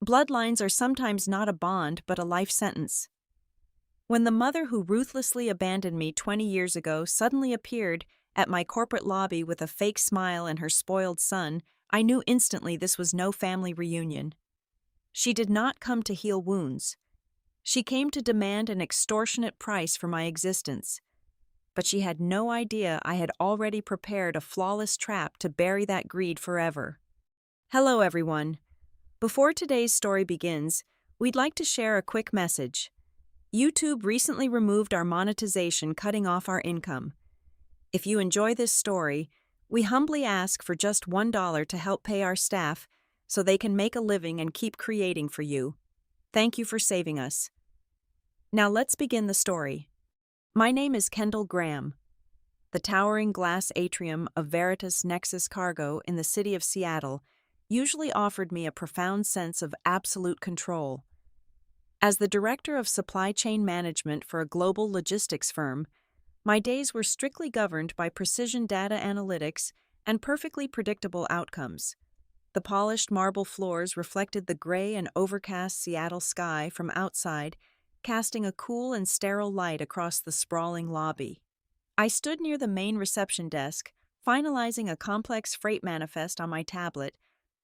Bloodlines are sometimes not a bond but a life sentence. When the mother who ruthlessly abandoned me 20 years ago suddenly appeared at my corporate lobby with a fake smile and her spoiled son, I knew instantly this was no family reunion. She did not come to heal wounds. She came to demand an extortionate price for my existence. But she had no idea I had already prepared a flawless trap to bury that greed forever. Hello, everyone. Before today's story begins, we'd like to share a quick message. YouTube recently removed our monetization, cutting off our income. If you enjoy this story, we humbly ask for just $1 to help pay our staff so they can make a living and keep creating for you. Thank you for saving us. Now let's begin the story. My name is Kendall Graham. The towering glass atrium of Veritas Nexus Cargo in the city of Seattle usually offered me a profound sense of absolute control. As the director of supply chain management for a global logistics firm, my days were strictly governed by precision data analytics and perfectly predictable outcomes. The polished marble floors reflected the gray and overcast Seattle sky from outside, casting a cool and sterile light across the sprawling lobby. I stood near the main reception desk, finalizing a complex freight manifest on my tablet,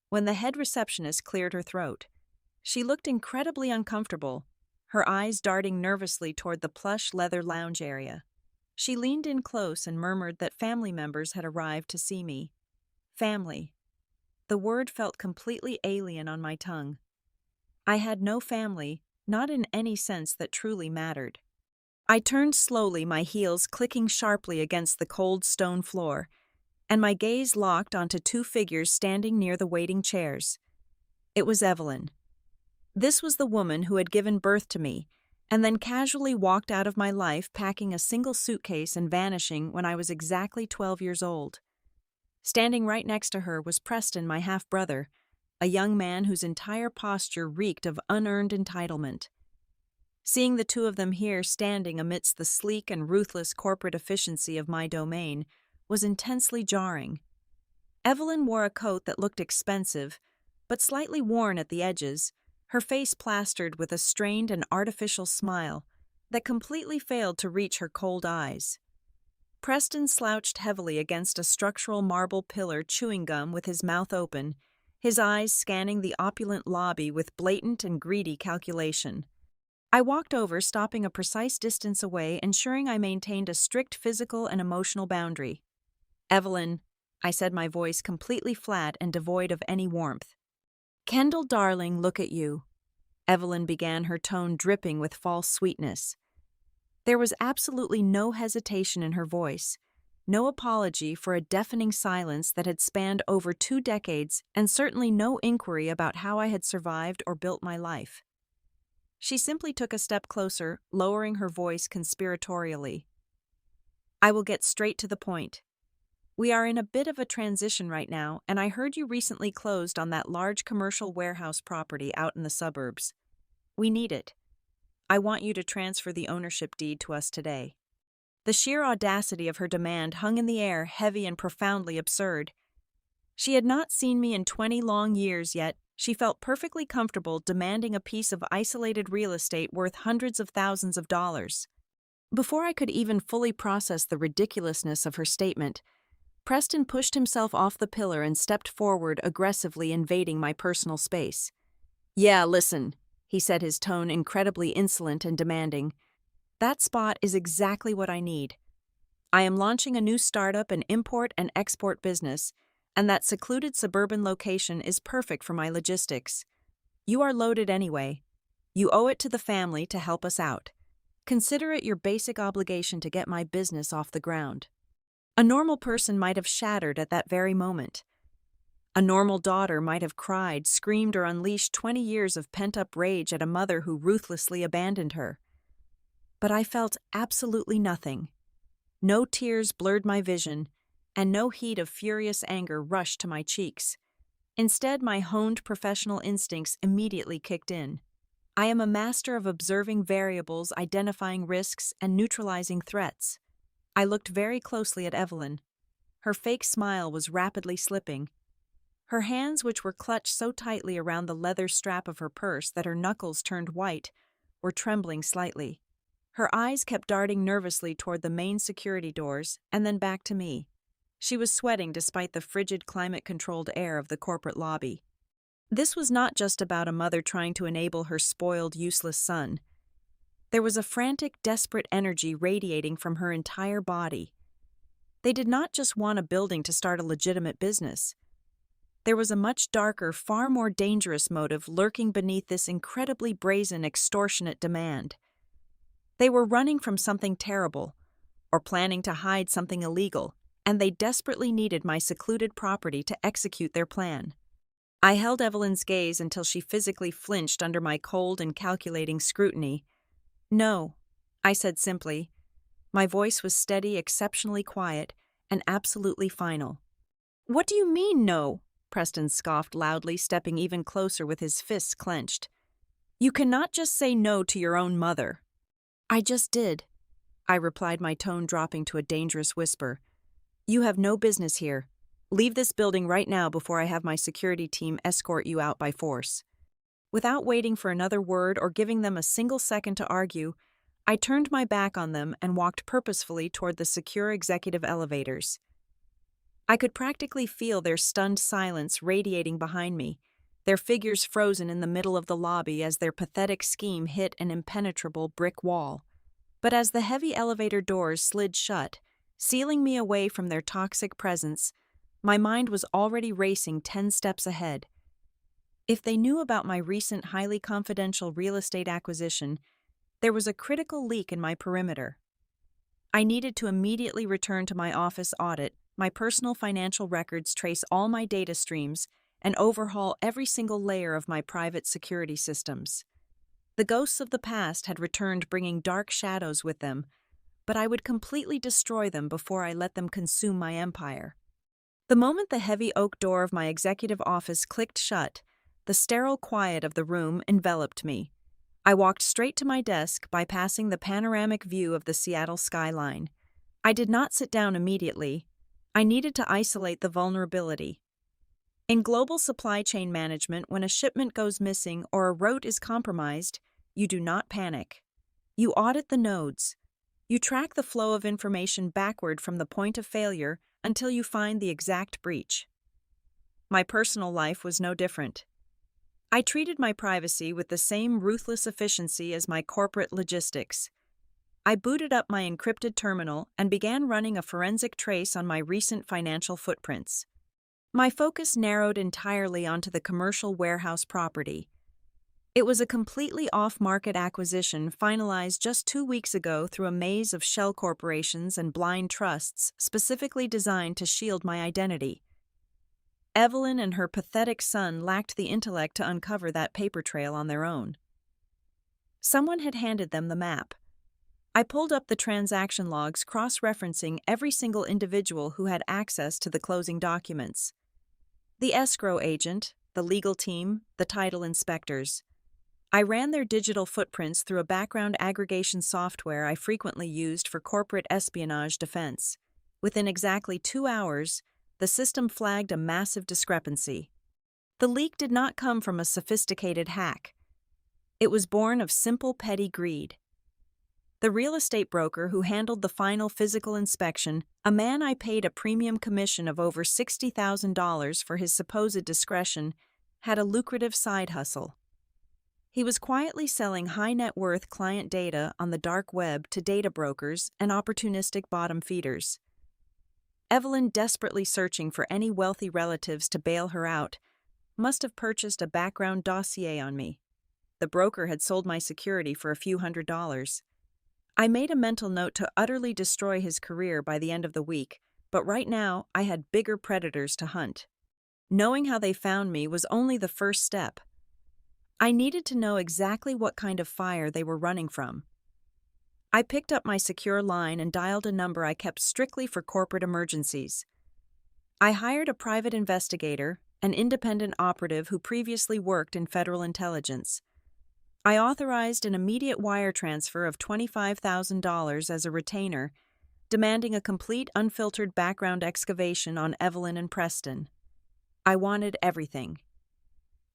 when the head receptionist cleared her throat. She looked incredibly uncomfortable, her eyes darting nervously toward the plush leather lounge area. She leaned in close and murmured that family members had arrived to see me. Family. The word felt completely alien on my tongue. I had no family, not in any sense that truly mattered. I turned slowly, my heels clicking sharply against the cold stone floor, and my gaze locked onto two figures standing near the waiting chairs. It was Evelyn. This was the woman who had given birth to me, and then casually walked out of my life, packing a single suitcase and vanishing when I was exactly 12 years old. Standing right next to her was Preston, my half-brother, a young man whose entire posture reeked of unearned entitlement. Seeing the two of them here standing amidst the sleek and ruthless corporate efficiency of my domain was intensely jarring. Evelyn wore a coat that looked expensive, but slightly worn at the edges, her face plastered with a strained and artificial smile that completely failed to reach her cold eyes. Preston slouched heavily against a structural marble pillar, chewing gum with his mouth open, his eyes scanning the opulent lobby with blatant and greedy calculation. I walked over, stopping a precise distance away, ensuring I maintained a strict physical and emotional boundary. "Evelyn," I said, my voice completely flat and devoid of any warmth. "Kendall, darling, look at you," Evelyn began, her tone dripping with false sweetness. There was absolutely no hesitation in her voice, no apology for a deafening silence that had spanned over 2 decades, and certainly no inquiry about how I had survived or built my life. She simply took a step closer, lowering her voice conspiratorially. "I will get straight to the point. We are in a bit of a transition right now, and I heard you recently closed on that large commercial warehouse property out in the suburbs. We need it. I want you to transfer the ownership deed to us today." The sheer audacity of her demand hung in the air, heavy and profoundly absurd. She had not seen me in 20 long years, yet she felt perfectly comfortable demanding a piece of isolated real estate worth hundreds of thousands of dollars. Before I could even fully process the ridiculousness of her statement, Preston pushed himself off the pillar and stepped forward, aggressively invading my personal space. "Yeah, listen," he said, his tone incredibly insolent and demanding. "That spot is exactly what I need. I am launching a new startup, an import and export business, and that secluded suburban location is perfect for my logistics. You are loaded anyway. You owe it to the family to help us out. Consider it your basic obligation to get my business off the ground." A normal person might have shattered at that very moment. A normal daughter might have cried, screamed, or unleashed 20 years of pent-up rage at a mother who ruthlessly abandoned her. But I felt absolutely nothing. No tears blurred my vision, and no heat of furious anger rushed to my cheeks. Instead, my honed professional instincts immediately kicked in. I am a master of observing variables, identifying risks, and neutralizing threats. I looked very closely at Evelyn. Her fake smile was rapidly slipping. Her hands, which were clutched so tightly around the leather strap of her purse that her knuckles turned white, were trembling slightly. Her eyes kept darting nervously toward the main security doors and then back to me. She was sweating despite the frigid climate-controlled air of the corporate lobby. This was not just about a mother trying to enable her spoiled, useless son. There was a frantic, desperate energy radiating from her entire body. They did not just want a building to start a legitimate business. There was a much darker, far more dangerous motive lurking beneath this incredibly brazen, extortionate demand. They were running from something terrible, or planning to hide something illegal, and they desperately needed my secluded property to execute their plan. I held Evelyn's gaze until she physically flinched under my cold and calculating scrutiny. "No," I said simply. My voice was steady, exceptionally quiet, and absolutely final. "What do you mean, no?" Preston scoffed loudly, stepping even closer with his fists clenched. "You cannot just say no to your own mother." "I just did," I replied, my tone dropping to a dangerous whisper. "You have no business here. Leave this building right now before I have my security team escort you out by force." Without waiting for another word or giving them a single second to argue, I turned my back on them and walked purposefully toward the secure executive elevators. I could practically feel their stunned silence radiating behind me, their figures frozen in the middle of the lobby as their pathetic scheme hit an impenetrable brick wall. But as the heavy elevator doors slid shut, sealing me away from their toxic presence, my mind was already racing 10 steps ahead. If they knew about my recent highly confidential real estate acquisition, there was a critical leak in my perimeter. I needed to immediately return to my office audit, my personal financial records, trace all my data streams, and overhaul every single layer of my private security systems. The ghosts of the past had returned, bringing dark shadows with them, but I would completely destroy them before I let them consume my empire. The moment the heavy oak door of my executive office clicked shut, the sterile quiet of the room enveloped me. I walked straight to my desk, bypassing the panoramic view of the Seattle skyline. I did not sit down immediately. I needed to isolate the vulnerability. In global supply chain management, when a shipment goes missing or a route is compromised, you do not panic. You audit the nodes. You track the flow of information backward from the point of failure until you find the exact breach. My personal life was no different. I treated my privacy with the same ruthless efficiency as my corporate logistics. I booted up my encrypted terminal and began running a forensic trace on my recent financial footprints. My focus narrowed entirely onto the commercial warehouse property. It was a completely off-market acquisition finalized just 2 weeks ago through a maze of shell corporations and blind trusts specifically designed to shield my identity. Evelyn and her pathetic son lacked the intellect to uncover that paper trail on their own. Someone had handed them the map. I pulled up the transaction logs, cross-referencing every single individual who had access to the closing documents. The escrow agent, the legal team, the title inspectors. I ran their digital footprints through a background aggregation software I frequently used for corporate espionage defense. Within exactly 2 hours, the system flagged a massive discrepancy. The leak did not come from a sophisticated hack. It was born of simple petty greed. The real estate broker who handled the final physical inspection, a man I paid a premium commission of over $60,000 for his supposed discretion, had a lucrative side hustle. He was quietly selling high-net-worth client data on the dark web to data brokers and opportunistic bottom feeders. Evelyn, desperately searching for any wealthy relatives to bail her out, must have purchased a background dossier on me. The broker had sold my security for a few $100s. I made a mental note to utterly destroy his career by the end of the week, but right now I had bigger predators to hunt. Knowing how they found me was only the first step. I needed to know exactly what kind of fire they were running from. I picked up my secure line and dialed a number I kept strictly for corporate emergencies. I hired a private investigator, an independent operative who previously worked in federal intelligence. I authorized an immediate wire transfer of $25,000 as a retainer, demanding a complete, unfiltered background excavation on Evelyn and Preston. I wanted everything: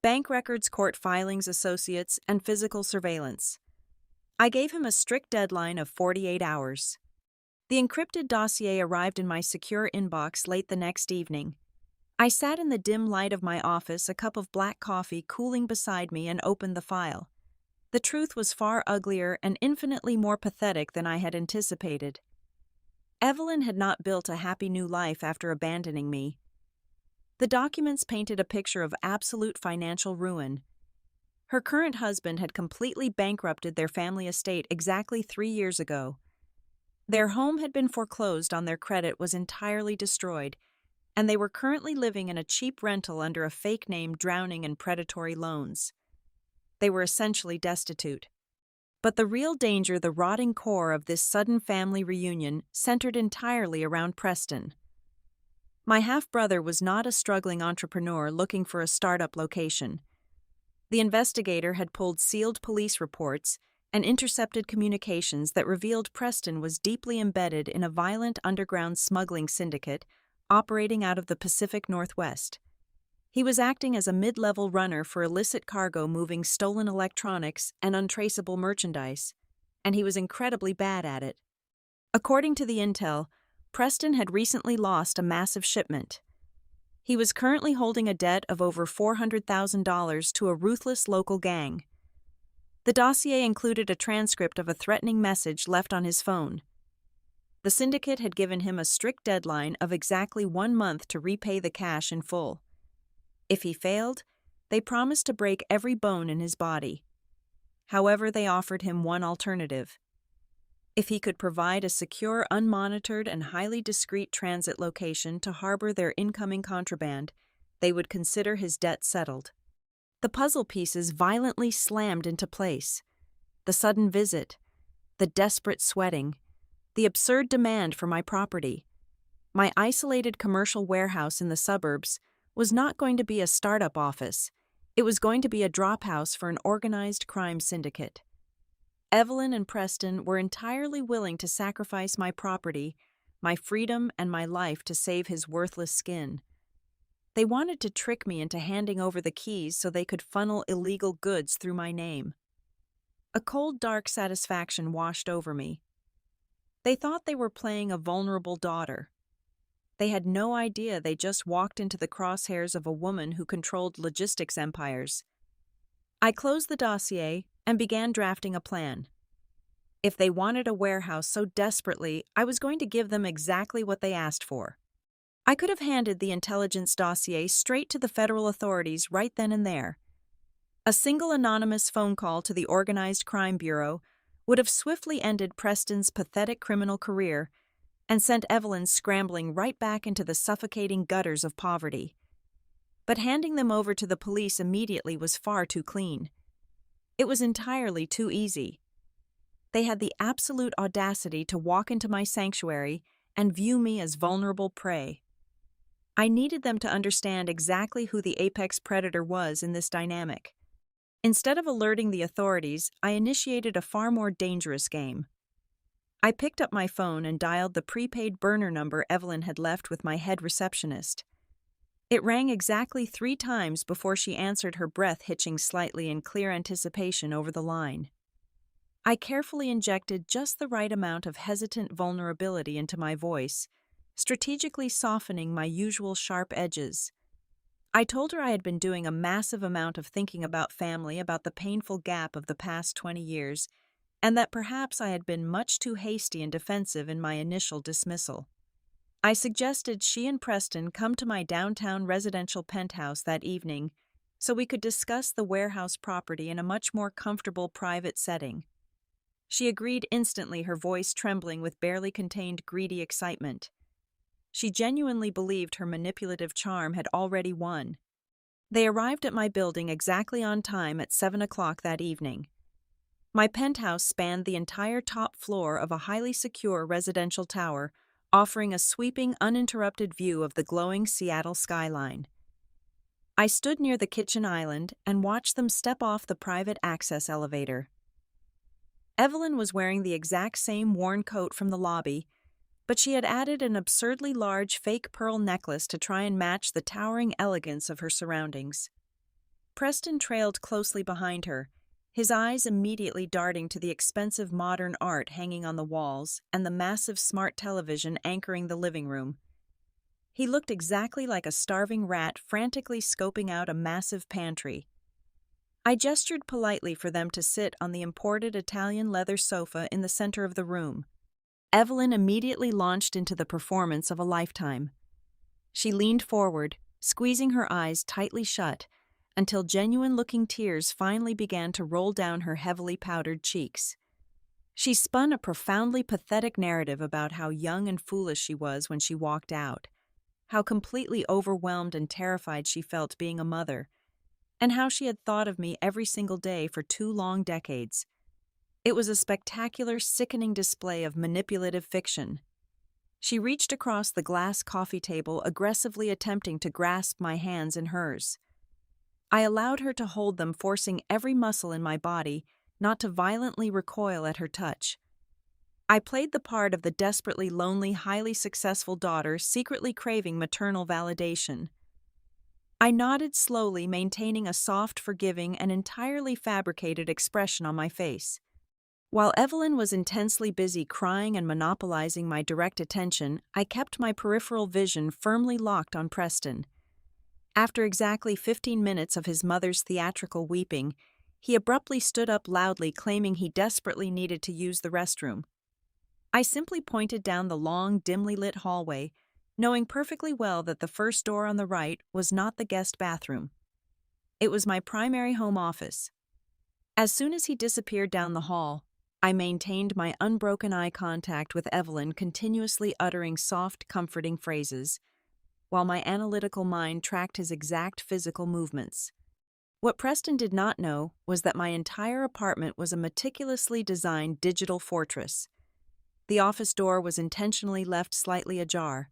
bank records, court filings, associates, and physical surveillance. I gave him a strict deadline of 48 hours. The encrypted dossier arrived in my secure inbox late the next evening. I sat in the dim light of my office, a cup of black coffee cooling beside me, and opened the file. The truth was far uglier and infinitely more pathetic than I had anticipated. Evelyn had not built a happy new life after abandoning me. The documents painted a picture of absolute financial ruin. Her current husband had completely bankrupted their family estate exactly 3 years ago. Their home had been foreclosed on, their credit was entirely destroyed, and they were currently living in a cheap rental under a fake name, drowning in predatory loans. They were essentially destitute. But the real danger, the rotting core of this sudden family reunion, centered entirely around Preston. My half-brother was not a struggling entrepreneur looking for a startup location. The investigator had pulled sealed police reports and intercepted communications that revealed Preston was deeply embedded in a violent underground smuggling syndicate operating out of the Pacific Northwest. He was acting as a mid-level runner for illicit cargo, moving stolen electronics and untraceable merchandise, and he was incredibly bad at it. According to the intel, Preston had recently lost a massive shipment. He was currently holding a debt of over $400,000 to a ruthless local gang. The dossier included a transcript of a threatening message left on his phone. The syndicate had given him a strict deadline of exactly 1 month to repay the cash in full. If he failed, they promised to break every bone in his body. However, they offered him one alternative. If he could provide a secure, unmonitored, and highly discreet transit location to harbor their incoming contraband, they would consider his debt settled. The puzzle pieces violently slammed into place. The sudden visit, the desperate sweating, the absurd demand for my property. My isolated commercial warehouse in the suburbs was not going to be a startup office. It was going to be a drop house for an organized crime syndicate. Evelyn and Preston were entirely willing to sacrifice my property, my freedom, and my life to save his worthless skin. They wanted to trick me into handing over the keys so they could funnel illegal goods through my name. A cold, dark satisfaction washed over me. They thought they were playing a vulnerable daughter. They had no idea they just walked into the crosshairs of a woman who controlled logistics empires. I closed the dossier and began drafting a plan. If they wanted a warehouse so desperately, I was going to give them exactly what they asked for. I could have handed the intelligence dossier straight to the federal authorities right then and there. A single anonymous phone call to the Organized Crime Bureau would have swiftly ended Preston's pathetic criminal career and sent Evelyn scrambling right back into the suffocating gutters of poverty. But handing them over to the police immediately was far too clean. It was entirely too easy. They had the absolute audacity to walk into my sanctuary and view me as vulnerable prey. I needed them to understand exactly who the apex predator was in this dynamic. Instead of alerting the authorities, I initiated a far more dangerous game. I picked up my phone and dialed the prepaid burner number Evelyn had left with my head receptionist. It rang exactly 3 times before she answered, her breath hitching slightly in clear anticipation over the line. I carefully injected just the right amount of hesitant vulnerability into my voice, strategically softening my usual sharp edges. I told her I had been doing a massive amount of thinking about family, about the painful gap of the past 20 years, and that perhaps I had been much too hasty and defensive in my initial dismissal. I suggested she and Preston come to my downtown residential penthouse that evening so we could discuss the warehouse property in a much more comfortable private setting. She agreed instantly, her voice trembling with barely contained greedy excitement. She genuinely believed her manipulative charm had already won. They arrived at my building exactly on time at 7 o'clock that evening. My penthouse spanned the entire top floor of a highly secure residential tower, offering a sweeping, uninterrupted view of the glowing Seattle skyline. I stood near the kitchen island and watched them step off the private access elevator. Evelyn was wearing the exact same worn coat from the lobby, but she had added an absurdly large fake pearl necklace to try and match the towering elegance of her surroundings. Preston trailed closely behind her, his eyes immediately darting to the expensive modern art hanging on the walls and the massive smart television anchoring the living room. He looked exactly like a starving rat frantically scoping out a massive pantry. I gestured politely for them to sit on the imported Italian leather sofa in the center of the room. Evelyn immediately launched into the performance of a lifetime. She leaned forward, squeezing her eyes tightly shut, until genuine-looking tears finally began to roll down her heavily powdered cheeks. She spun a profoundly pathetic narrative about how young and foolish she was when she walked out, how completely overwhelmed and terrified she felt being a mother, and how she had thought of me every single day for 2 long decades. It was a spectacular, sickening display of manipulative fiction. She reached across the glass coffee table, aggressively attempting to grasp my hands in hers. I allowed her to hold them, forcing every muscle in my body not to violently recoil at her touch. I played the part of the desperately lonely, highly successful daughter secretly craving maternal validation. I nodded slowly, maintaining a soft, forgiving, and entirely fabricated expression on my face. While Evelyn was intensely busy crying and monopolizing my direct attention, I kept my peripheral vision firmly locked on Preston. After exactly 15 minutes of his mother's theatrical weeping, he abruptly stood up loudly, claiming he desperately needed to use the restroom. I simply pointed down the long, dimly lit hallway, knowing perfectly well that the first door on the right was not the guest bathroom. It was my primary home office. As soon as he disappeared down the hall, I maintained my unbroken eye contact with Evelyn, continuously uttering soft, comforting phrases, while my analytical mind tracked his exact physical movements. What Preston did not know was that my entire apartment was a meticulously designed digital fortress. The office door was intentionally left slightly ajar.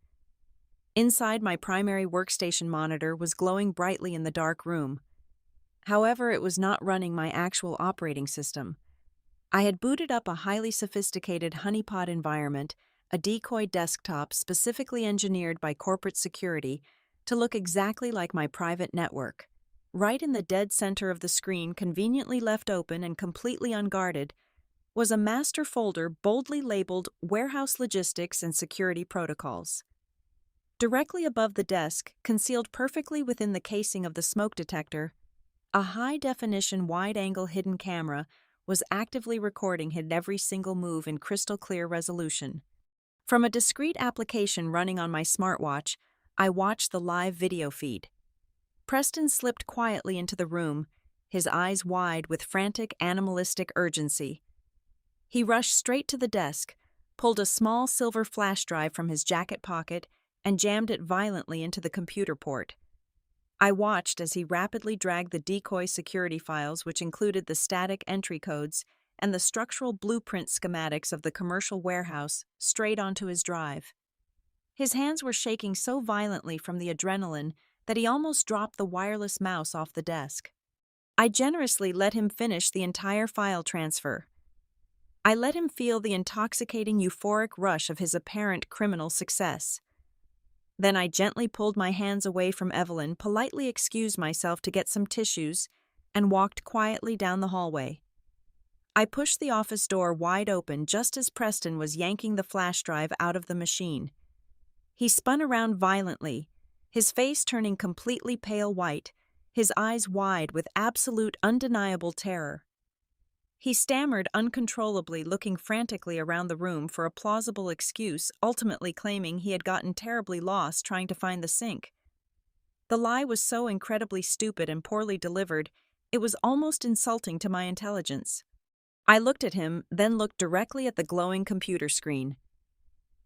Inside, my primary workstation monitor was glowing brightly in the dark room. However, it was not running my actual operating system. I had booted up a highly sophisticated honeypot environment, a decoy desktop specifically engineered by corporate security to look exactly like my private network. Right in the dead center of the screen, conveniently left open and completely unguarded, was a master folder boldly labeled Warehouse Logistics and Security Protocols. Directly above the desk, concealed perfectly within the casing of the smoke detector, a high-definition wide-angle hidden camera was actively recording his every single move in crystal-clear resolution. From a discrete application running on my smartwatch, I watched the live video feed. Preston slipped quietly into the room, his eyes wide with frantic, animalistic urgency. He rushed straight to the desk, pulled a small silver flash drive from his jacket pocket, and jammed it violently into the computer port. I watched as he rapidly dragged the decoy security files, which included the static entry codes and the structural blueprint schematics of the commercial warehouse, straight onto his drive. His hands were shaking so violently from the adrenaline that he almost dropped the wireless mouse off the desk. I generously let him finish the entire file transfer. I let him feel the intoxicating, euphoric rush of his apparent criminal success. Then I gently pulled my hands away from Evelyn, politely excused myself to get some tissues, and walked quietly down the hallway. I pushed the office door wide open just as Preston was yanking the flash drive out of the machine. He spun around violently, his face turning completely pale white, his eyes wide with absolute, undeniable terror. He stammered uncontrollably, looking frantically around the room for a plausible excuse, ultimately claiming he had gotten terribly lost trying to find the sink. The lie was so incredibly stupid and poorly delivered, it was almost insulting to my intelligence. I looked at him, then looked directly at the glowing computer screen.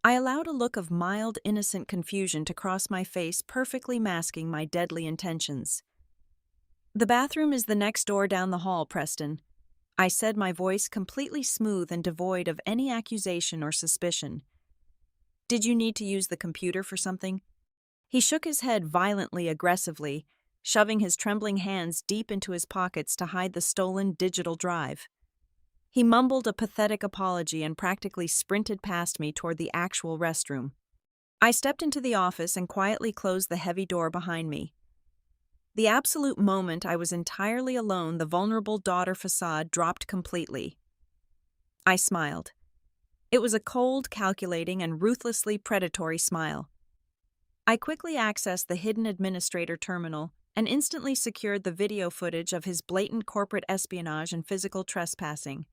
I allowed a look of mild, innocent confusion to cross my face, perfectly masking my deadly intentions. "The bathroom is the next door down the hall, Preston," I said, my voice completely smooth and devoid of any accusation or suspicion. "Did you need to use the computer for something?" He shook his head violently, aggressively, shoving his trembling hands deep into his pockets to hide the stolen digital drive. He mumbled a pathetic apology and practically sprinted past me toward the actual restroom. I stepped into the office and quietly closed the heavy door behind me. The absolute moment I was entirely alone, the vulnerable daughter facade dropped completely. I smiled. It was a cold, calculating, and ruthlessly predatory smile. I quickly accessed the hidden administrator terminal and instantly secured the video footage of his blatant corporate espionage and physical trespassing.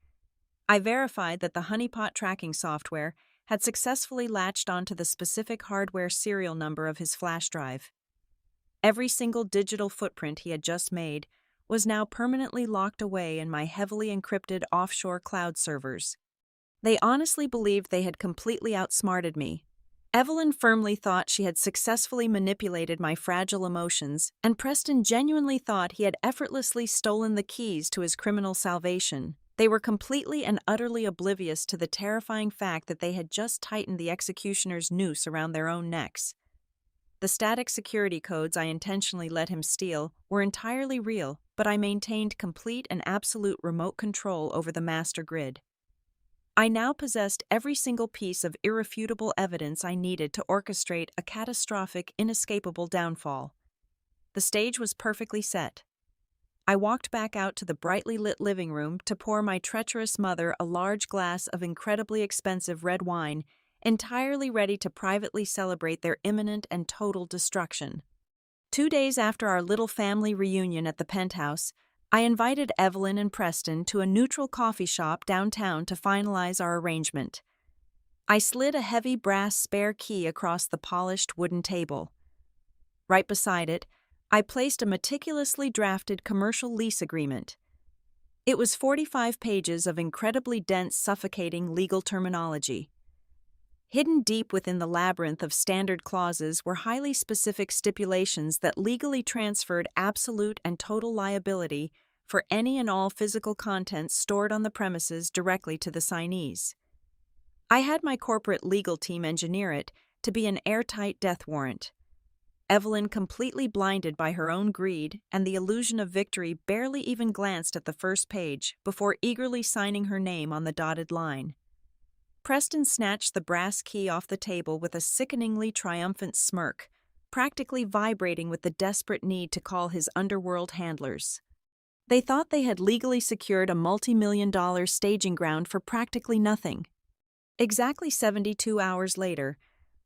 I verified that the honeypot tracking software had successfully latched onto the specific hardware serial number of his flash drive. Every single digital footprint he had just made was now permanently locked away in my heavily encrypted offshore cloud servers. They honestly believed they had completely outsmarted me. Evelyn firmly thought she had successfully manipulated my fragile emotions, and Preston genuinely thought he had effortlessly stolen the keys to his criminal salvation. They were completely and utterly oblivious to the terrifying fact that they had just tightened the executioner's noose around their own necks. The static security codes I intentionally let him steal were entirely real, but I maintained complete and absolute remote control over the master grid. I now possessed every single piece of irrefutable evidence I needed to orchestrate a catastrophic, inescapable downfall. The stage was perfectly set. I walked back out to the brightly lit living room to pour my treacherous mother a large glass of incredibly expensive red wine, entirely ready to privately celebrate their imminent and total destruction. 2 days after our little family reunion at the penthouse, I invited Evelyn and Preston to a neutral coffee shop downtown to finalize our arrangement. I slid a heavy brass spare key across the polished wooden table. Right beside it, I placed a meticulously drafted commercial lease agreement. It was 45 pages of incredibly dense, suffocating legal terminology. Hidden deep within the labyrinth of standard clauses were highly specific stipulations that legally transferred absolute and total liability for any and all physical contents stored on the premises directly to the signees. I had my corporate legal team engineer it to be an airtight death warrant. Evelyn, completely blinded by her own greed and the illusion of victory, barely even glanced at the first page before eagerly signing her name on the dotted line. Preston snatched the brass key off the table with a sickeningly triumphant smirk, practically vibrating with the desperate need to call his underworld handlers. They thought they had legally secured a multi-million-dollar staging ground for practically nothing. Exactly 72 hours later,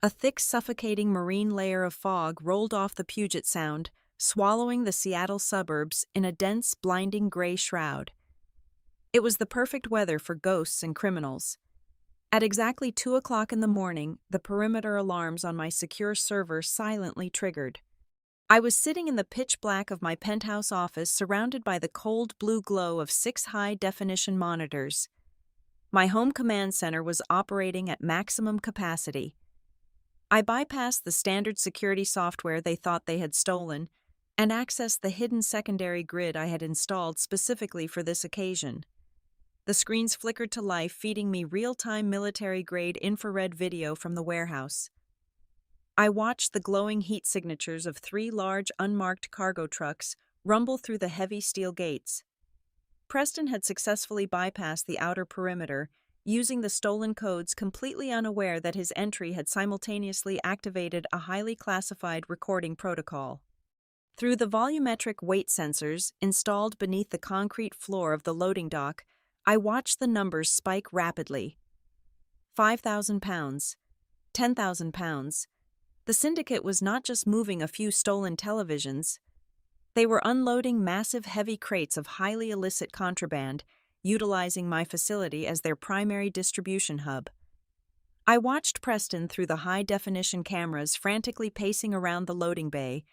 a thick, suffocating marine layer of fog rolled off the Puget Sound, swallowing the Seattle suburbs in a dense, blinding gray shroud. It was the perfect weather for ghosts and criminals. At exactly 2 o'clock in the morning, the perimeter alarms on my secure server silently triggered. I was sitting in the pitch black of my penthouse office, surrounded by the cold blue glow of 6 high-definition monitors. My home command center was operating at maximum capacity. I bypassed the standard security software they thought they had stolen and accessed the hidden secondary grid I had installed specifically for this occasion. The screens flickered to life, feeding me real-time military-grade infrared video from the warehouse. I watched the glowing heat signatures of 3 large, unmarked cargo trucks rumble through the heavy steel gates. Preston had successfully bypassed the outer perimeter, using the stolen codes, completely unaware that his entry had simultaneously activated a highly classified recording protocol. Through the volumetric weight sensors installed beneath the concrete floor of the loading dock, I watched the numbers spike rapidly. 5,000 pounds. 10,000 pounds. The syndicate was not just moving a few stolen televisions. They were unloading massive heavy crates of highly illicit contraband, utilizing my facility as their primary distribution hub. I watched Preston through the high-definition cameras, frantically pacing around the loading bay,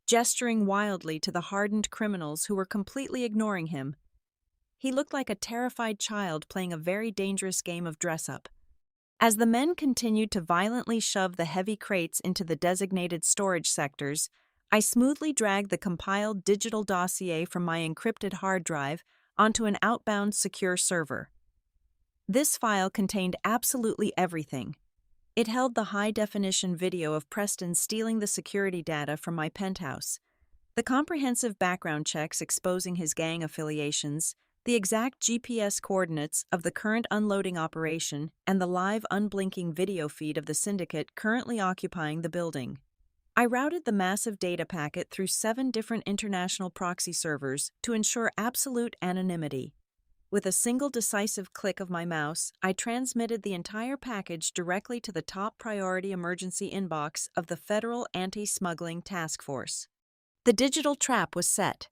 gesturing wildly to the hardened criminals who were completely ignoring him. He looked like a terrified child playing a very dangerous game of dress-up. As the men continued to violently shove the heavy crates into the designated storage sectors, I smoothly dragged the compiled digital dossier from my encrypted hard drive onto an outbound secure server. This file contained absolutely everything. It held the high-definition video of Preston stealing the security data from my penthouse, the comprehensive background checks exposing his gang affiliations, The exact GPS coordinates of the current unloading operation and the live unblinking video feed of the syndicate currently occupying the building. I routed the massive data packet through 7 different international proxy servers to ensure absolute anonymity. With a single decisive click of my mouse, I transmitted the entire package directly to the top priority emergency inbox of the Federal Anti-Smuggling Task Force. The digital trap was set.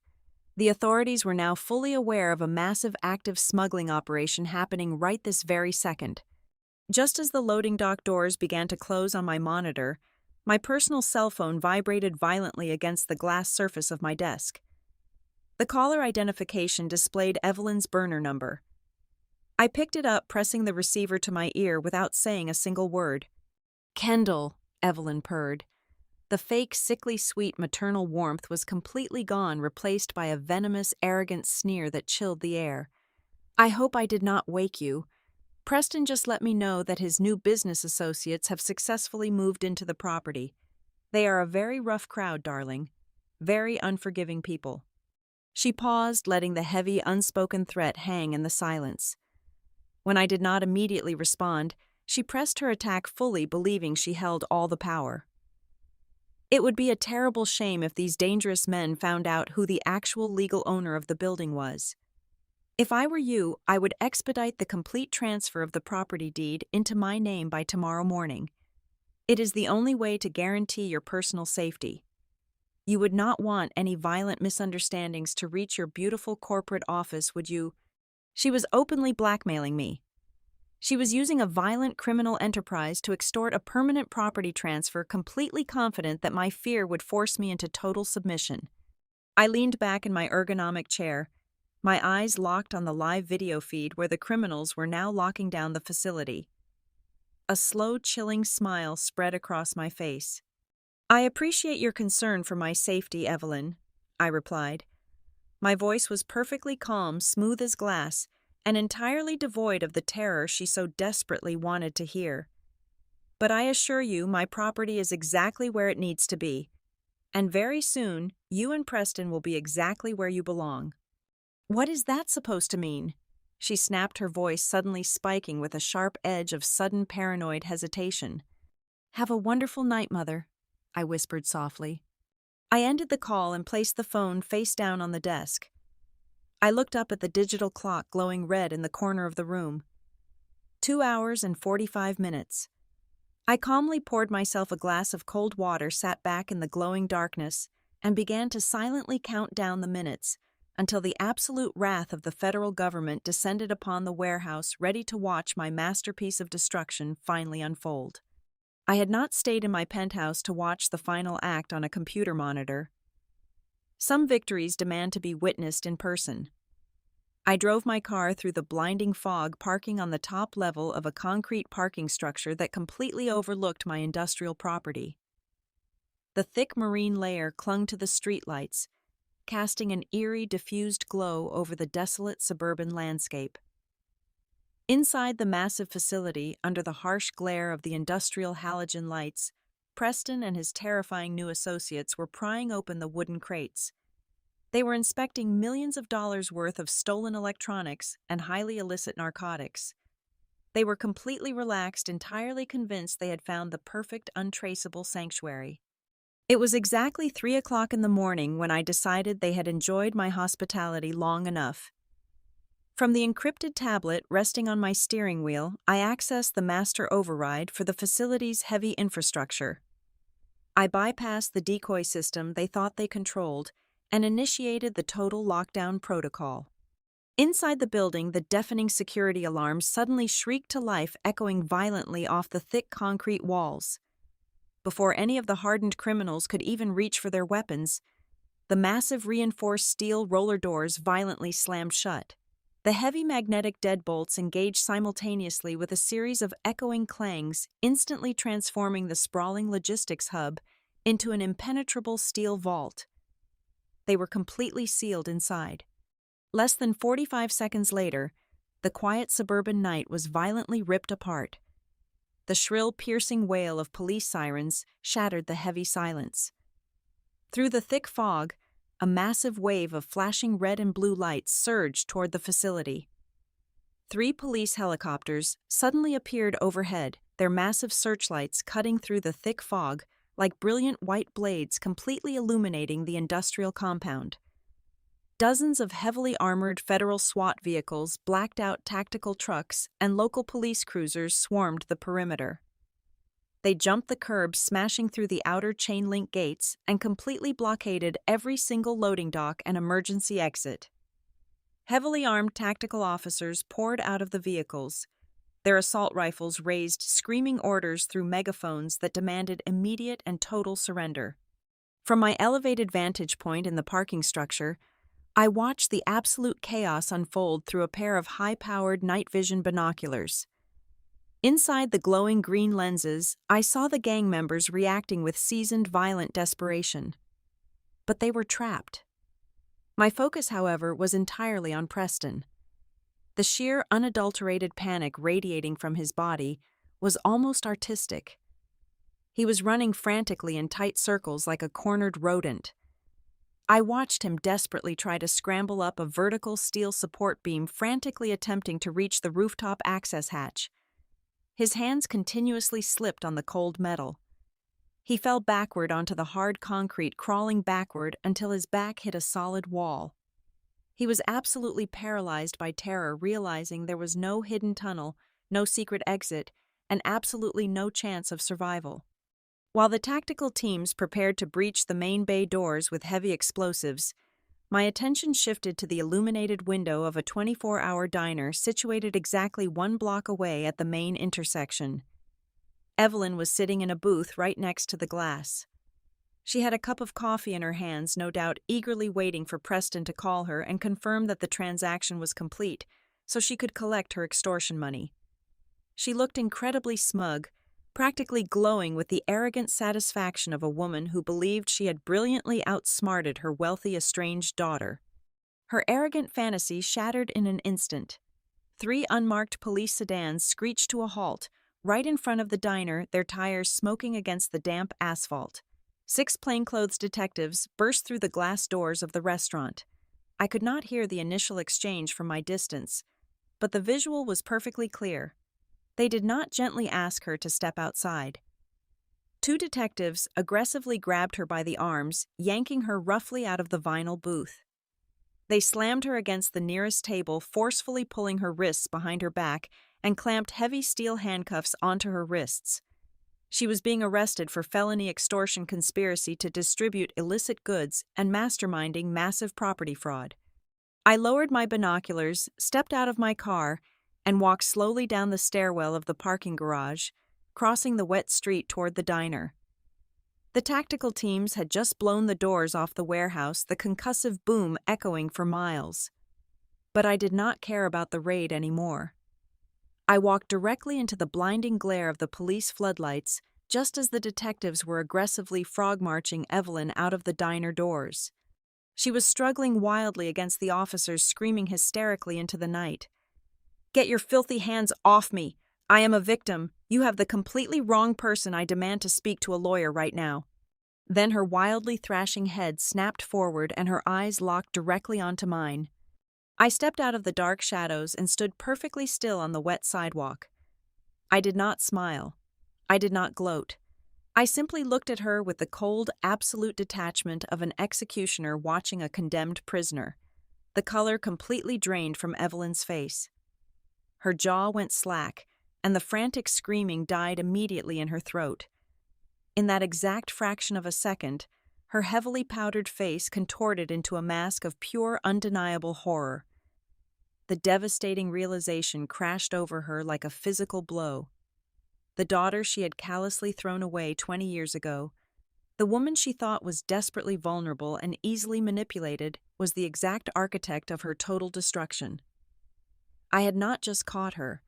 The authorities were now fully aware of a massive active smuggling operation happening right this very second. Just as the loading dock doors began to close on my monitor, my personal cell phone vibrated violently against the glass surface of my desk. The caller identification displayed Evelyn's burner number. I picked it up, pressing the receiver to my ear without saying a single word. "Kendall," Evelyn purred. The fake, sickly sweet maternal warmth was completely gone, replaced by a venomous, arrogant sneer that chilled the air. "I hope I did not wake you. Preston just let me know that his new business associates have successfully moved into the property. They are a very rough crowd, darling. Very unforgiving people." She paused, letting the heavy, unspoken threat hang in the silence. When I did not immediately respond, she pressed her attack fully, believing she held all the power. "It would be a terrible shame if these dangerous men found out who the actual legal owner of the building was. If I were you, I would expedite the complete transfer of the property deed into my name by tomorrow morning. It is the only way to guarantee your personal safety. You would not want any violent misunderstandings to reach your beautiful corporate office, would you?" She was openly blackmailing me. She was using a violent criminal enterprise to extort a permanent property transfer, completely confident that my fear would force me into total submission. I leaned back in my ergonomic chair, my eyes locked on the live video feed where the criminals were now locking down the facility. A slow, chilling smile spread across my face. "I appreciate your concern for my safety, Evelyn," I replied. My voice was perfectly calm, smooth as glass, and entirely devoid of the terror she so desperately wanted to hear. "But I assure you my property is exactly where it needs to be, and very soon you and Preston will be exactly where you belong." "What is that supposed to mean?" She snapped, her voice suddenly spiking with a sharp edge of sudden paranoid hesitation. "Have a wonderful night, Mother," I whispered softly. I ended the call and placed the phone face down on the desk. I looked up at the digital clock glowing red in the corner of the room. 2 hours and 45 minutes. I calmly poured myself a glass of cold water, sat back in the glowing darkness, and began to silently count down the minutes until the absolute wrath of the federal government descended upon the warehouse, ready to watch my masterpiece of destruction finally unfold. I had not stayed in my penthouse to watch the final act on a computer monitor. Some victories demand to be witnessed in person. I drove my car through the blinding fog, parking on the top level of a concrete parking structure that completely overlooked my industrial property. The thick marine layer clung to the streetlights, casting an eerie, diffused glow over the desolate suburban landscape. Inside the massive facility, under the harsh glare of the industrial halogen lights, Preston and his terrifying new associates were prying open the wooden crates. They were inspecting millions of dollars worth of stolen electronics and highly illicit narcotics. They were completely relaxed, entirely convinced they had found the perfect, untraceable sanctuary. It was exactly 3 o'clock in the morning when I decided they had enjoyed my hospitality long enough. From the encrypted tablet resting on my steering wheel, I accessed the master override for the facility's heavy infrastructure. I bypassed the decoy system they thought they controlled and initiated the total lockdown protocol. Inside the building, the deafening security alarms suddenly shrieked to life, echoing violently off the thick concrete walls. Before any of the hardened criminals could even reach for their weapons, the massive reinforced steel roller doors violently slammed shut. The heavy magnetic deadbolts engaged simultaneously with a series of echoing clangs, instantly transforming the sprawling logistics hub into an impenetrable steel vault. They were completely sealed inside. Less than 45 seconds later, the quiet suburban night was violently ripped apart. The shrill, piercing wail of police sirens shattered the heavy silence. Through the thick fog, a massive wave of flashing red and blue lights surged toward the facility. 3 police helicopters suddenly appeared overhead, their massive searchlights cutting through the thick fog like brilliant white blades completely illuminating the industrial compound. Dozens of heavily armored federal SWAT vehicles, blacked-out tactical trucks, and local police cruisers swarmed the perimeter. They jumped the curbs, smashing through the outer chain-link gates, and completely blockaded every single loading dock and emergency exit. Heavily armed tactical officers poured out of the vehicles, their assault rifles raised screaming orders through megaphones that demanded immediate and total surrender. From my elevated vantage point in the parking structure, I watched the absolute chaos unfold through a pair of high-powered night vision binoculars. Inside the glowing green lenses, I saw the gang members reacting with seasoned, violent desperation. But they were trapped. My focus, however, was entirely on Preston. The sheer, unadulterated panic radiating from his body was almost artistic. He was running frantically in tight circles like a cornered rodent. I watched him desperately try to scramble up a vertical steel support beam, frantically attempting to reach the rooftop access hatch. His hands continuously slipped on the cold metal. He fell backward onto the hard concrete, crawling backward until his back hit a solid wall. He was absolutely paralyzed by terror, realizing there was no hidden tunnel, no secret exit, and absolutely no chance of survival. While the tactical teams prepared to breach the main bay doors with heavy explosives, my attention shifted to the illuminated window of a 24-hour diner situated exactly 1 block away at the main intersection. Evelyn was sitting in a booth right next to the glass. She had a cup of coffee in her hands, no doubt eagerly waiting for Preston to call her and confirm that the transaction was complete, so she could collect her extortion money. She looked incredibly smug, practically glowing with the arrogant satisfaction of a woman who believed she had brilliantly outsmarted her wealthy estranged daughter. Her arrogant fantasy shattered in an instant. 3 unmarked police sedans screeched to a halt, right in front of the diner, their tires smoking against the damp asphalt. 6 plainclothes detectives burst through the glass doors of the restaurant. I could not hear the initial exchange from my distance, but the visual was perfectly clear. They did not gently ask her to step outside. 2 detectives aggressively grabbed her by the arms, yanking her roughly out of the vinyl booth. They slammed her against the nearest table, forcefully pulling her wrists behind her back and clamped heavy steel handcuffs onto her wrists. She was being arrested for felony extortion, conspiracy to distribute illicit goods, and masterminding massive property fraud. I lowered my binoculars, stepped out of my car, and walked slowly down the stairwell of the parking garage, crossing the wet street toward the diner. The tactical teams had just blown the doors off the warehouse, the concussive boom echoing for miles. But I did not care about the raid anymore. I walked directly into the blinding glare of the police floodlights just as the detectives were aggressively frog-marching Evelyn out of the diner doors. She was struggling wildly against the officers, screaming hysterically into the night. "Get your filthy hands off me! I am a victim. You have the completely wrong person. I demand to speak to a lawyer right now." Then her wildly thrashing head snapped forward and her eyes locked directly onto mine. I stepped out of the dark shadows and stood perfectly still on the wet sidewalk. I did not smile. I did not gloat. I simply looked at her with the cold, absolute detachment of an executioner watching a condemned prisoner, the color completely drained from Evelyn's face. Her jaw went slack, and the frantic screaming died immediately in her throat. In that exact fraction of a second, her heavily powdered face contorted into a mask of pure, undeniable horror. The devastating realization crashed over her like a physical blow. The daughter she had callously thrown away 20 years ago, the woman she thought was desperately vulnerable and easily manipulated, was the exact architect of her total destruction. I had not just caught her.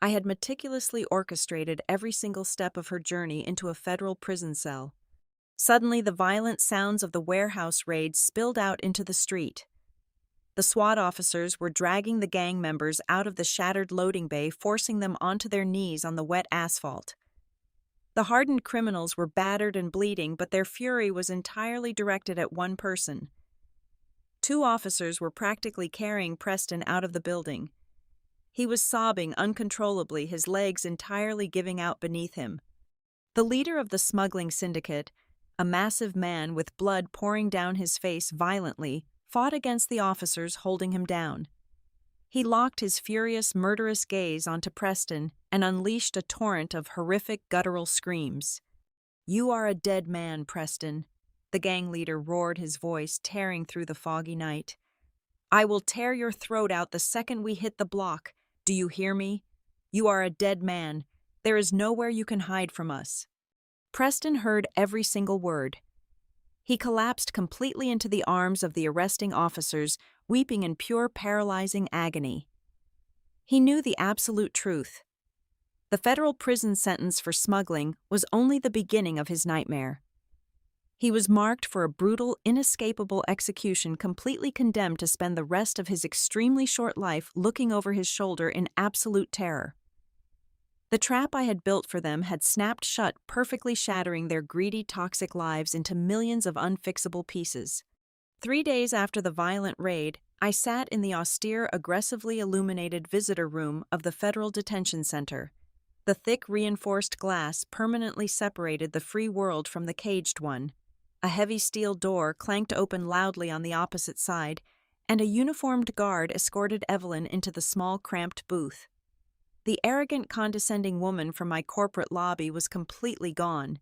I had meticulously orchestrated every single step of her journey into a federal prison cell. Suddenly, the violent sounds of the warehouse raid spilled out into the street. The SWAT officers were dragging the gang members out of the shattered loading bay, forcing them onto their knees on the wet asphalt. The hardened criminals were battered and bleeding, but their fury was entirely directed at one person: 2 officers were practically carrying Preston out of the building. He was sobbing uncontrollably, his legs entirely giving out beneath him. The leader of the smuggling syndicate, a massive man with blood pouring down his face violently, fought against the officers holding him down. He locked his furious, murderous gaze onto Preston and unleashed a torrent of horrific, guttural screams. "You are a dead man, Preston," the gang leader roared, his voice tearing through the foggy night. "I will tear your throat out the second we hit the block. Do you hear me? You are a dead man. There is nowhere you can hide from us." Preston heard every single word. He collapsed completely into the arms of the arresting officers, weeping in pure paralyzing agony. He knew the absolute truth. The federal prison sentence for smuggling was only the beginning of his nightmare. He was marked for a brutal, inescapable execution, completely condemned to spend the rest of his extremely short life looking over his shoulder in absolute terror. The trap I had built for them had snapped shut, perfectly shattering their greedy, toxic lives into millions of unfixable pieces. 3 days after the violent raid, I sat in the austere, aggressively illuminated visitor room of the Federal Detention Center. The thick, reinforced glass permanently separated the free world from the caged one. A heavy steel door clanked open loudly on the opposite side, and a uniformed guard escorted Evelyn into the small, cramped booth. The arrogant, condescending woman from my corporate lobby was completely gone.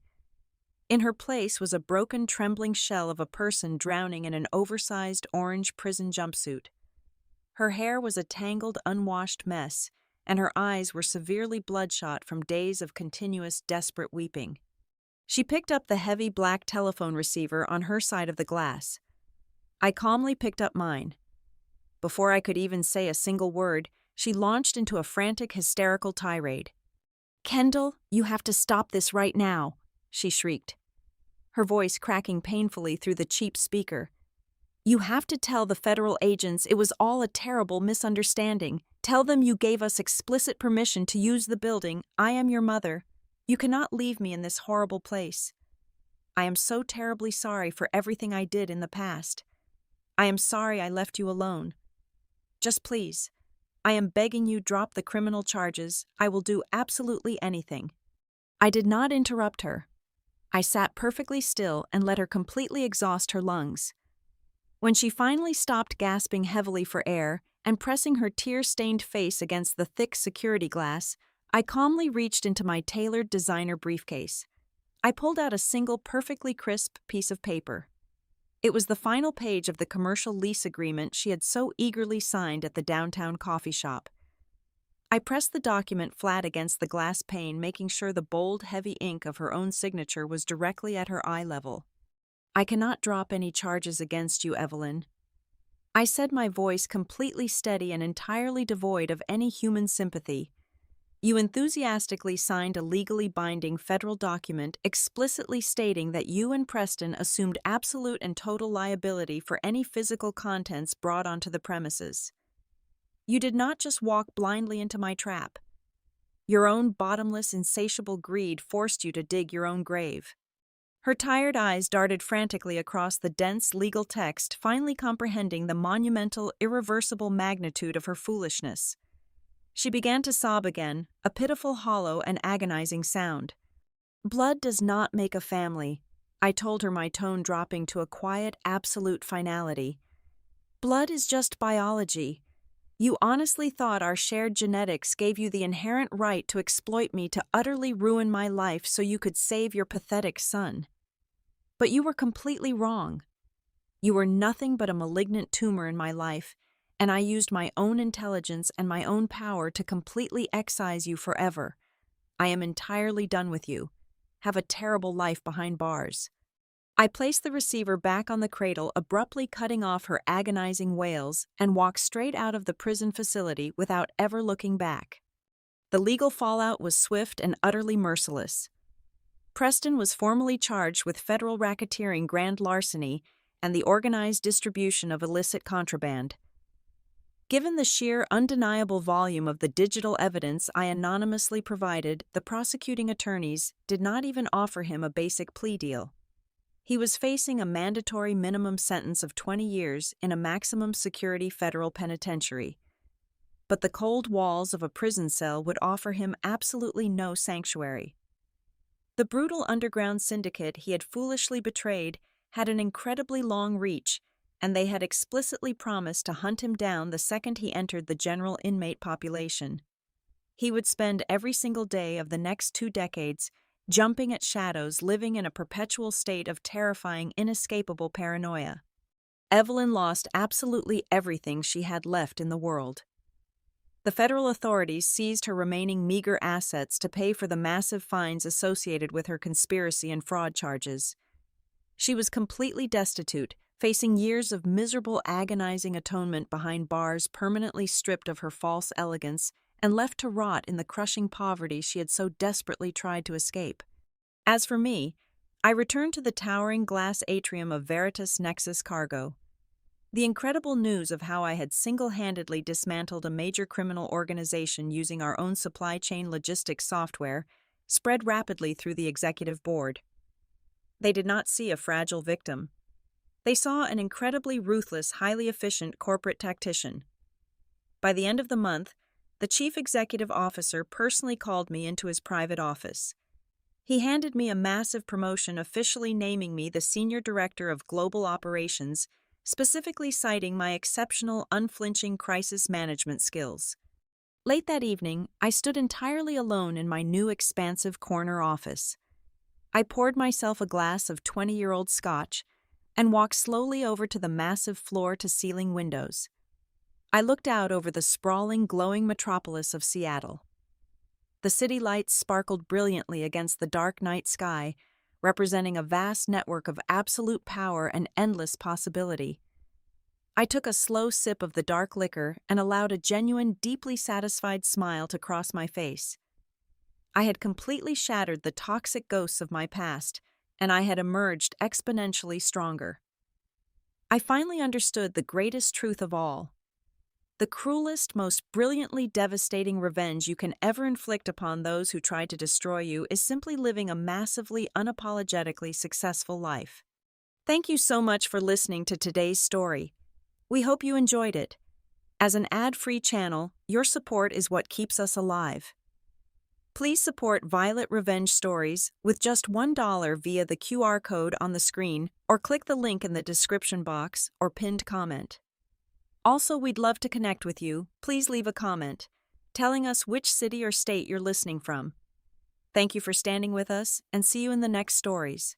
In her place was a broken, trembling shell of a person drowning in an oversized orange prison jumpsuit. Her hair was a tangled, unwashed mess, and her eyes were severely bloodshot from days of continuous, desperate weeping. She picked up the heavy black telephone receiver on her side of the glass. I calmly picked up mine. Before I could even say a single word, she launched into a frantic, hysterical tirade. "Kendall, you have to stop this right now," she shrieked, her voice cracking painfully through the cheap speaker. "You have to tell the federal agents it was all a terrible misunderstanding. Tell them you gave us explicit permission to use the building. I am your mother. You cannot leave me in this horrible place. I am so terribly sorry for everything I did in the past. I am sorry I left you alone. Just please, I am begging you, drop the criminal charges. I will do absolutely anything." I did not interrupt her. I sat perfectly still and let her completely exhaust her lungs. When she finally stopped gasping heavily for air and pressing her tear-stained face against the thick security glass, I calmly reached into my tailored designer briefcase. I pulled out a single perfectly crisp piece of paper. It was the final page of the commercial lease agreement she had so eagerly signed at the downtown coffee shop. I pressed the document flat against the glass pane, making sure the bold, heavy ink of her own signature was directly at her eye level. "I cannot drop any charges against you, Evelyn," I said, my voice completely steady and entirely devoid of any human sympathy. "You enthusiastically signed a legally binding federal document explicitly stating that you and Preston assumed absolute and total liability for any physical contents brought onto the premises. You did not just walk blindly into my trap. Your own bottomless, insatiable greed forced you to dig your own grave." Her tired eyes darted frantically across the dense legal text, finally comprehending the monumental, irreversible magnitude of her foolishness. She began to sob again, a pitiful, hollow, and agonizing sound. "Blood does not make a family," I told her, my tone dropping to a quiet, absolute finality. "Blood is just biology. You honestly thought our shared genetics gave you the inherent right to exploit me, to utterly ruin my life so you could save your pathetic son. But you were completely wrong. You were nothing but a malignant tumor in my life, and I used my own intelligence and my own power to completely excise you forever. I am entirely done with you. Have a terrible life behind bars." I placed the receiver back on the cradle, abruptly cutting off her agonizing wails, and walked straight out of the prison facility without ever looking back. The legal fallout was swift and utterly merciless. Preston was formally charged with federal racketeering, grand larceny, and the organized distribution of illicit contraband. Given the sheer, undeniable volume of the digital evidence I anonymously provided, the prosecuting attorneys did not even offer him a basic plea deal. He was facing a mandatory minimum sentence of 20 years in a maximum security federal penitentiary. But the cold walls of a prison cell would offer him absolutely no sanctuary. The brutal underground syndicate he had foolishly betrayed had an incredibly long reach, and they had explicitly promised to hunt him down the second he entered the general inmate population. He would spend every single day of the next 2 decades jumping at shadows, living in a perpetual state of terrifying, inescapable paranoia. Evelyn lost absolutely everything she had left in the world. The federal authorities seized her remaining meager assets to pay for the massive fines associated with her conspiracy and fraud charges. She was completely destitute, facing years of miserable, agonizing atonement behind bars, permanently stripped of her false elegance and left to rot in the crushing poverty she had so desperately tried to escape. As for me, I returned to the towering glass atrium of Veritas Nexus Cargo. The incredible news of how I had single-handedly dismantled a major criminal organization using our own supply chain logistics software spread rapidly through the executive board. They did not see a fragile victim. They saw an incredibly ruthless, highly efficient corporate tactician. By the end of the month, the chief executive officer personally called me into his private office. He handed me a massive promotion, officially naming me the Senior Director of Global Operations, specifically citing my exceptional, unflinching crisis management skills. Late that evening, I stood entirely alone in my new expansive corner office. I poured myself a glass of 20-year-old scotch and walked slowly over to the massive floor-to-ceiling windows. I looked out over the sprawling, glowing metropolis of Seattle. The city lights sparkled brilliantly against the dark night sky, representing a vast network of absolute power and endless possibility. I took a slow sip of the dark liquor and allowed a genuine, deeply satisfied smile to cross my face. I had completely shattered the toxic ghosts of my past, and I had emerged exponentially stronger. I finally understood the greatest truth of all. The cruelest, most brilliantly devastating revenge you can ever inflict upon those who try to destroy you is simply living a massively, unapologetically successful life. Thank you so much for listening to today's story. We hope you enjoyed it. As an ad-free channel, your support is what keeps us alive. Please support Violet Revenge Stories with just $1 via the QR code on the screen or click the link in the description box or pinned comment. Also, we'd love to connect with you. Please leave a comment telling us which city or state you're listening from. Thank you for standing with us, and see you in the next stories.